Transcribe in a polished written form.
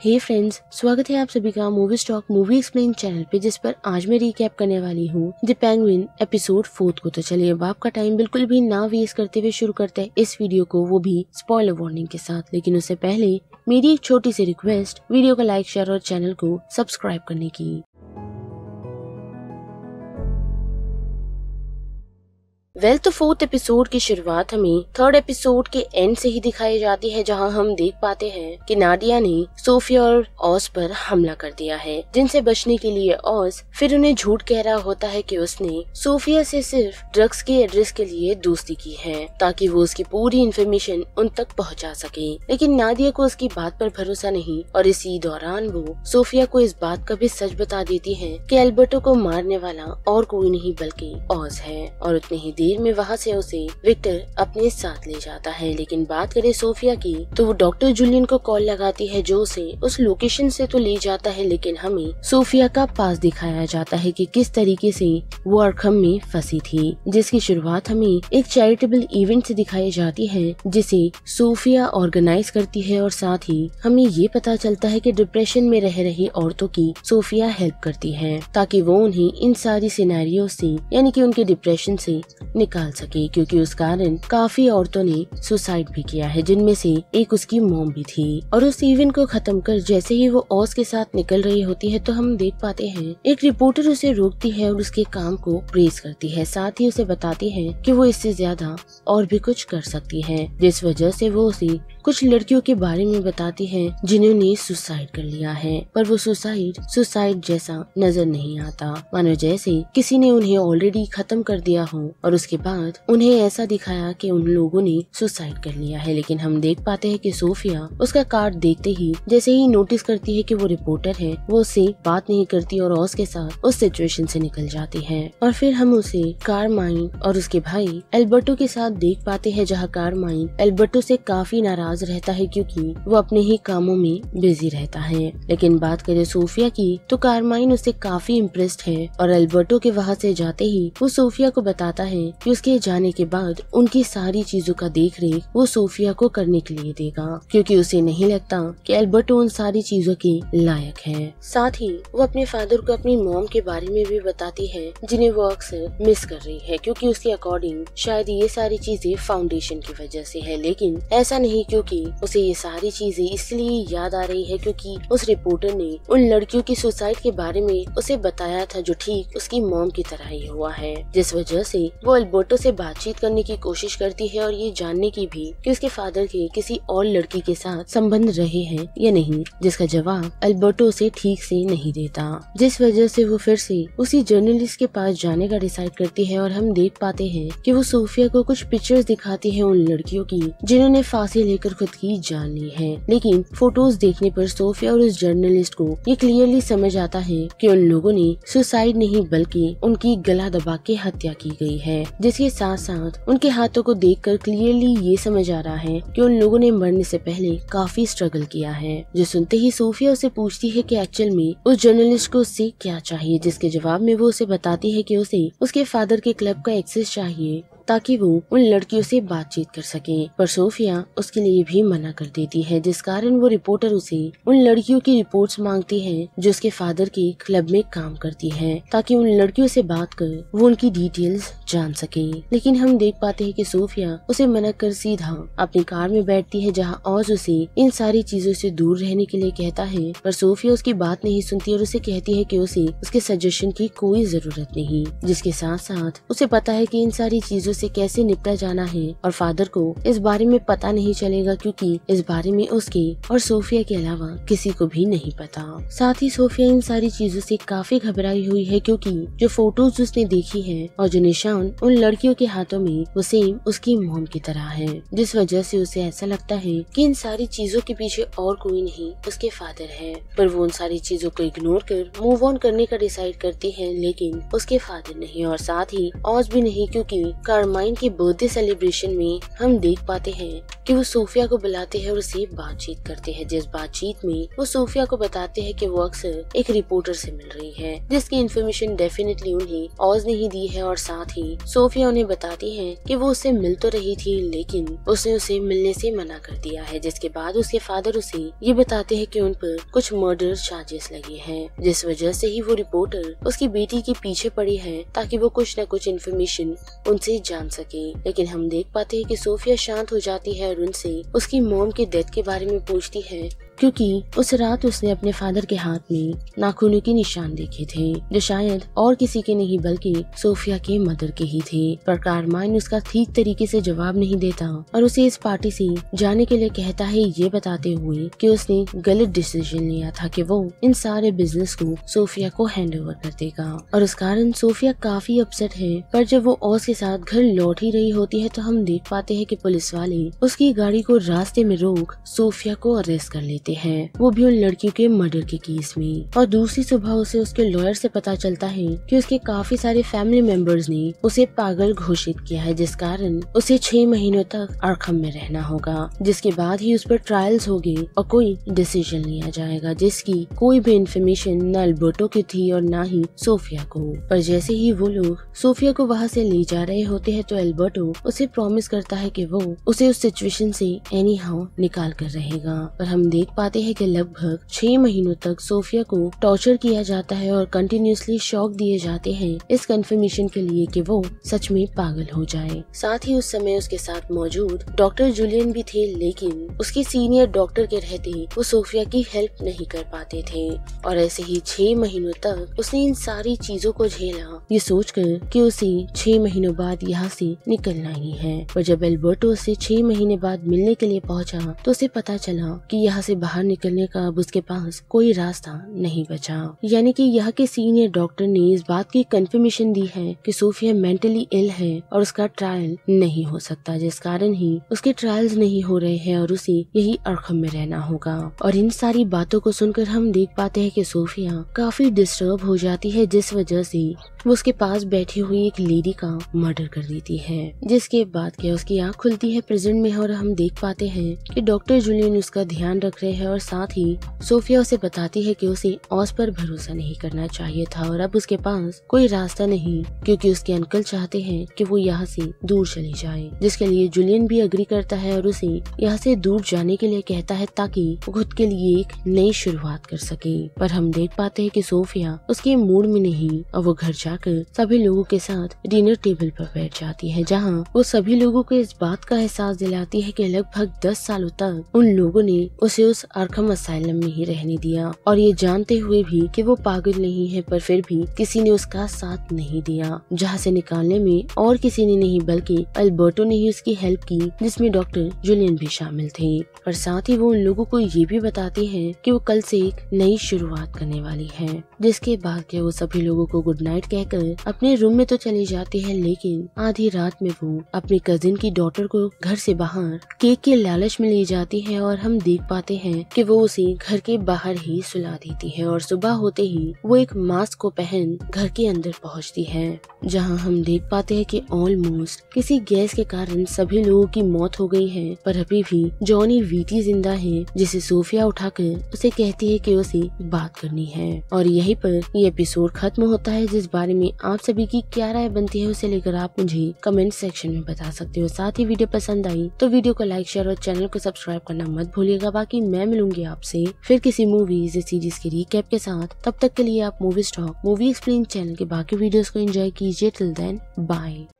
हे friends, स्वागत है आप सभी का movie stock movie explain channel पे, जिस पर आज मैं रिकैप करने वाली हूँ द पेंगुइन एपिसोड 4 को। तो चलिए अब आपका टाइम बिल्कुल भी ना वेस्ट करते हुए शुरू करते हैं इस वीडियो को, वो भी स्पॉइलर वार्निंग के साथ। लेकिन उससे पहले मेरी एक छोटी सी रिक्वेस्ट, वीडियो को लाइक, शेयर और चैनल को सब्सक्राइब करने की। तो 4th एपिसोड की शुरुआत हमें 3rd एपिसोड के एंड से ही दिखाई जाती है, जहां हम देख पाते हैं कि नाडिया ने सोफिया और ऑज पर हमला कर दिया है, जिनसे बचने के लिए ऑज फिर उन्हें झूठ कह रहा होता है कि उसने सोफिया से सिर्फ ड्रग्स के एड्रेस के लिए दोस्ती की है ताकि वो उसकी पूरी इन्फॉर्मेशन उन तक पहुंचा सके। लेकिन नाडिया को उसकी बात पर भरोसा नहीं और इसी दौरान वो सोफिया को इस बात का भी सच बता देती है कि एल्बर्टो को मारने वाला और कोई नहीं बल्कि ऑज है, और उतने ही देर में वहाँ से उसे विक्टर अपने साथ ले जाता है। लेकिन बात करें सोफिया की, तो वो डॉक्टर जूलियन को कॉल लगाती है, जो उसे उस लोकेशन से तो ले जाता है, लेकिन हमें सोफिया का पास दिखाया जाता है कि किस तरीके से वो आर्खम में फंसी थी, जिसकी शुरुआत हमें एक चैरिटेबल इवेंट से दिखाई जाती है जिसे सोफिया ऑर्गेनाइज करती है, और साथ ही हमें ये पता चलता है कि डिप्रेशन में रह रही औरतों की सोफिया हेल्प करती है ताकि वो उन्हें इन सारी सिनेरियो से, यानी कि उनके डिप्रेशन से निकाल सके, क्योंकि उस कारण काफी औरतों ने सुसाइड भी किया है, जिनमें से एक उसकी मॉम भी थी। और उस इवेंट को खत्म कर जैसे ही वो ऑज के साथ निकल रही होती है, तो हम देख पाते हैं एक रिपोर्टर उसे रोकती है और उसके काम को प्रेज करती है, साथ ही उसे बताती है कि वो इससे ज्यादा और भी कुछ कर सकती है, जिस वजह से वो उसे कुछ लड़कियों के बारे में बताती है जिन्होंने सुसाइड कर लिया है, पर वो सुसाइड जैसा नजर नहीं आता, मानो जैसे किसी ने उन्हें ऑलरेडी खत्म कर दिया हो और उसके बाद उन्हें ऐसा दिखाया कि उन लोगों ने सुसाइड कर लिया है। लेकिन हम देख पाते हैं कि सोफिया उसका कार्ड देखते ही जैसे ही नोटिस करती है कि वो रिपोर्टर है, वो उससे बात नहीं करती और ऑज के साथ उस सिचुएशन से निकल जाती है। और फिर हम उसे कारमाइन और उसके भाई एल्बर्टो के साथ देख पाते हैं, जहाँ कारमाइन एल्बर्टो से काफी नाराज रहता है क्योंकि वो अपने ही कामों में बिजी रहता है। लेकिन बात करें सोफिया की, तो कारमाइन उससे काफी इम्प्रेस्ड है और एल्बर्टो के वहाँ से जाते ही वो सोफिया को बताता है कि उसके जाने के बाद उनकी सारी चीजों का देख रेख वो सोफिया को करने के लिए देगा, क्योंकि उसे नहीं लगता कि एल्बर्टो उन सारी चीजों के लायक है। साथ ही वो अपने फादर को अपनी मॉम के बारे में भी बताती है, जिन्हें वो अक्सर मिस कर रही है, क्योंकि उसके अकॉर्डिंग शायद ये सारी चीजें फाउंडेशन की वजह से है। लेकिन ऐसा नहीं, क्योंकि उसे ये सारी चीजें इसलिए याद आ रही है क्योंकि उस रिपोर्टर ने उन लड़कियों की सुसाइड के बारे में उसे बताया था, जो ठीक उसकी मॉम की तरह ही हुआ है, जिस वजह से वो एल्बर्टो से बातचीत करने की कोशिश करती है और ये जानने की भी कि उसके फादर के किसी और लड़की के साथ संबंध रहे हैं या नहीं, जिसका जवाब एल्बर्टो उसे ठीक से नहीं देता, जिस वजह से वो फिर से उसी जर्नलिस्ट के पास जाने का डिसाइड करती है। और हम देख पाते हैं कि वो सोफिया को कुछ पिक्चर्स दिखाती है उन लड़कियों की जिन्होंने फांसी लेकर खुद की जान ली है। लेकिन फोटोज देखने पर सोफिया और उस जर्नलिस्ट को ये क्लियरली समझ आता है कि उन लोगों ने सुसाइड नहीं बल्कि उनकी गला दबा के हत्या की गई है, जिसके साथ साथ उनके हाथों को देखकर क्लियरली ये समझ आ रहा है कि उन लोगों ने मरने से पहले काफी स्ट्रगल किया है। जो सुनते ही सोफिया उसे पूछती है कि एक्चुअल में उस जर्नलिस्ट को उससे क्या चाहिए, जिसके जवाब में वो उसे बताती है कि उसे उसके फादर के क्लब का एक्सेस चाहिए ताकि वो उन लड़कियों से बातचीत कर सके, पर सोफिया उसके लिए भी मना कर देती है, जिस कारण वो रिपोर्टर उसे उन लड़कियों की रिपोर्ट्स मांगती है जो उसके फादर के क्लब में काम करती है, ताकि उन लड़कियों से बात कर वो उनकी डिटेल्स जान सके। लेकिन हम देख पाते हैं कि सोफिया उसे मना कर सीधा अपनी कार में बैठती है, जहाँ ऑज उसे इन सारी चीजों से दूर रहने के लिए कहता है, पर सोफिया उसकी बात नहीं सुनती और उसे कहती है कि उसे उसके सजेशन की कोई जरूरत नहीं, जिसके साथ साथ उसे पता है कि इन सारी चीजों से कैसे निपटा जाना है और फादर को इस बारे में पता नहीं चलेगा, क्योंकि इस बारे में उसके और सोफिया के अलावा किसी को भी नहीं पता। साथ ही सोफिया इन सारी चीजों से काफी घबराई हुई है, क्योंकि जो फोटोज उसने देखी है और जो निशान उन लड़कियों के हाथों में वो सेम उसकी मॉम की तरह है, जिस वजह से उसे ऐसा लगता है कि इन सारी चीजों के पीछे और कोई नहीं उसके फादर है। पर वो उन सारी चीजों को इग्नोर कर मूव ऑन करने का डिसाइड करती है, लेकिन उसके फादर नहीं और साथ ही ऑज भी नहीं, क्योंकि कारमाइन की बर्थडे सेलिब्रेशन में हम देख पाते हैं कि वो सोफिया को बुलाते हैं और उससे बातचीत करते हैं, जिस बातचीत में वो सोफिया को बताते हैं कि वो अक्सर एक रिपोर्टर से मिल रही है, जिसकी इन्फॉर्मेशन डेफिनेटली उन्हें ऑज ने ही दी है। और साथ ही सोफिया उन्हें बताती है कि वो उससे मिल तो रही थी लेकिन उसने उसे मिलने से मना कर दिया है। जिसके बाद उसके फादर उसे ये बताते हैं कि उन पर कुछ मर्डर चार्जेस लगे हैं, जिस वजह से ही वो रिपोर्टर उसकी बेटी के पीछे पड़ी है ताकि वो कुछ न कुछ इन्फॉर्मेशन उनसे जान सके। लेकिन हम देख पाते हैं कि सोफिया शांत हो जाती है और उनसे उसकी मॉम के डेथ के बारे में पूछती है, क्योंकि उस रात उसने अपने फादर के हाथ में नाखूनों के निशान देखे थे, जो शायद और किसी के नहीं बल्कि सोफिया के मदर के ही थे। पर कारमाइन उसका ठीक तरीके से जवाब नहीं देता और उसे इस पार्टी से जाने के लिए कहता है, ये बताते हुए कि उसने गलत डिसीजन लिया था कि वो इन सारे बिजनेस को सोफिया को हैंड ओवर कर देगा। और उस कारण सोफिया काफी अपसेट है। पर जब वो ऑज के साथ घर लौट ही रही होती है तो हम देख पाते हैं कि पुलिस वाले उसकी गाड़ी को रास्ते में रोक सोफिया को अरेस्ट कर लेते हैं, वो भी उन लड़कियों के मर्डर के केस में। और दूसरी सुबह उसे उसके लॉयर से पता चलता है कि उसके काफी सारे फैमिली मेंबर्स ने उसे पागल घोषित किया है, जिस कारण उसे 6 महीनों तक आर्खम में रहना होगा, जिसके बाद ही उस पर ट्रायल्स होंगे और कोई डिसीजन लिया जाएगा, जिसकी कोई भी इन्फॉर्मेशन न अल्बर्टो की थी और न ही सोफिया को। पर जैसे ही वो लोग सोफिया को वहाँ से ले जा रहे होते हैं तो अल्बर्टो उसे प्रॉमिस करता है कि वो उसे उस सिचुएशन से एनी हाउ निकाल कर रहेगा। पर हम देख पाते हैं कि लगभग 6 महीनों तक सोफिया को टॉर्चर किया जाता है और कंटिन्यूसली शॉक दिए जाते हैं इस कंफर्मेशन के लिए कि वो सच में पागल हो जाए। साथ ही उस समय उसके साथ मौजूद डॉक्टर जूलियन भी थे, लेकिन उसके सीनियर डॉक्टर के रहते वो सोफिया की हेल्प नहीं कर पाते थे। और ऐसे ही 6 महीनों तक उसने इन सारी चीजों को झेला, ये सोचकर कि उसे 6 महीनों बाद यहाँ से निकलना ही है। पर जब अल्बर्टो उसे 6 महीने बाद मिलने के लिए पहुँचा तो उसे पता चला कि यहाँ से बाहर निकलने का अब उसके पास कोई रास्ता नहीं बचा। यानी कि यहाँ के सीनियर डॉक्टर ने इस बात की कंफर्मेशन दी है कि सोफिया मेंटली इल है और उसका ट्रायल नहीं हो सकता, जिस कारण ही उसके ट्रायल्स नहीं हो रहे हैं और उसे यही आर्खम में रहना होगा। और इन सारी बातों को सुनकर हम देख पाते हैं कि सोफिया काफी डिस्टर्ब हो जाती है, जिस वजह से वो उसके पास बैठी हुई एक लेडी का मर्डर कर देती है। जिसके बाद क्या उसकी आँख खुलती है प्रेजेंट में और हम देख पाते हैं कि डॉक्टर जूलियन उसका ध्यान रख रहे हैं और साथ ही सोफिया उसे बताती है कि उसे ऑज पर भरोसा नहीं करना चाहिए था और अब उसके पास कोई रास्ता नहीं, क्योंकि उसके अंकल चाहते हैं कि वो यहाँ से दूर चली जाए। जिसके लिए जूलियन भी एग्री करता है और उसे यहाँ से दूर जाने के लिए कहता है ताकि वो खुद के लिए एक नई शुरुआत कर सके। पर हम देख पाते हैं कि सोफिया उसके मूड में नहीं और वो घर जाकर सभी लोगों के साथ डिनर टेबल पर बैठ जाती है, जहाँ वो सभी लोगों को इस बात का एहसास दिलाती है कि लगभग 10 सालों तक उन लोगों ने उसे उस आर्खम असाइलम में ही रहने दिया और ये जानते हुए भी कि वो पागल नहीं है, पर फिर भी किसी ने उसका साथ नहीं दिया। जहाँ से निकालने में और किसी ने नहीं बल्कि अल्बर्टो ने ही उसकी हेल्प की, जिसमें डॉक्टर जूलियन भी शामिल थे। पर साथ ही वो उन लोगों को ये भी बताती है कि वो कल से एक नई शुरुआत करने वाली है। जिसके बाद क्या वो सभी लोगों को गुड नाइट कहकर अपने रूम में तो चली जाती है, लेकिन आधी रात में वो अपनी कजिन की डॉटर को घर से बाहर केक के लालच में ले जाती है और हम देख पाते हैं कि वो उसे घर के बाहर ही सुला देती है और सुबह होते ही वो एक मास्क को पहन घर के अंदर पहुंचती है, जहां हम देख पाते हैं कि ऑलमोस्ट किसी गैस के कारण सभी लोगों की मौत हो गई है, पर अभी भी जॉनी वीटी जिंदा है, जिसे सोफिया उठाकर उसे कहती है कि उसे बात करनी है। और यहीं पर ये एपिसोड खत्म होता है। जिस बारे में आप सभी की क्या राय बनती है उसे लेकर आप मुझे कमेंट सेक्शन में बता सकते हो। साथ ही वीडियो पसंद आई तो वीडियो को लाइक, शेयर और चैनल को सब्सक्राइब करना मत भूलिएगा। बाकी मैं मिलूंगी आपसे फिर किसी मूवीज या सीरीज के रिकैप के साथ। तब तक के लिए आप movie stock movie explain channel के बाकी वीडियोस को एंजॉय कीजिए। Till then bye.